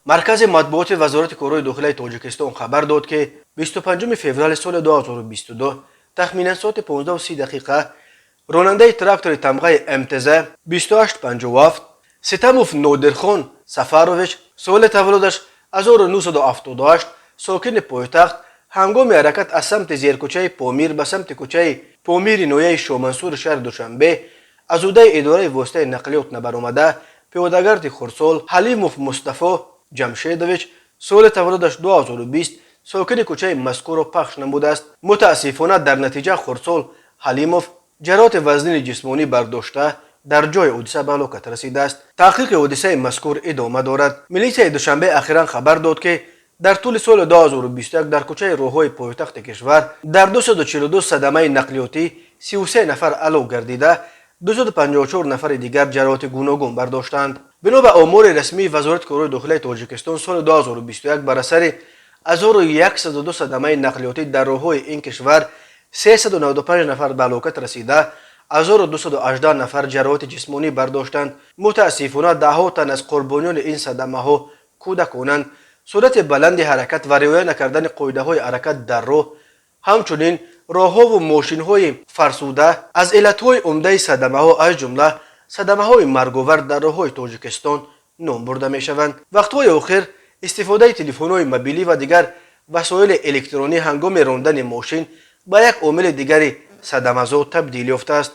مرکز مطبوعات وزارت کارهای داخلی تاجیکستان خبر داد که 25 فوریه سال 2022 تخمینا ساعت 15:30 راننده تراکتور تمغه امتزه 2857 ستموف نادرخان سفرویچ سال تولدش 1978 ساکن پایتخت هنگام حرکت از سمت زیرکوچه پامیر به سمت کوچه پامیر نویه شامنصور شهر دوشنبه از عهده اداره واسطه نقلیات نبرآمده پیادهگرد خرسال حلیموف مصطفی جمشیدویچ سال تولدش 2020 ساکن کوچه مذکور پخش نموده است. متاسفانه در نتیجه خرسال حلیموف جراحت وزنی جسمانی برداشته در جای حادثه به هلاکت رسیده است. تحقیق حادثه مذکور ادامه دارد. میلیسیای دوشنبه اخیرا خبر داد که در طول سال 2021 در کوچه راههای پایتخت کشور در 242 صدمه نقلیاتی 33 نفر هلاک گردیده 254 نفر دیگر جراحت گوناگون برداشتند. بنا به آمار رسمی وزارت کارهای داخلی تاجیکستان سال 2021 بر اثر 1102 صدمه نقلیاتی در راههای این کشور 395 نفر به هلاکت رسیده 1218 نفر جراحت جسمانی برداشتند. متاسفانه دهها تن از قربانیان این صدمه ها کودکانند. سرعت بلند حرکت و رعایت نکردن قاعده های حرکت در راه همچنین راهها و ماشین های فرسوده از علت های عمده صدمه ها از جمله صدمه های مرگاور در راه های تاجیکستان نام برده می شوند. وقت های آخر استفاده تلفن های موبیلی و دیگر وسایل الکترونی هنگام راندن ماشین به یک عامل دیگری صدمه زا تبدیل یافته است.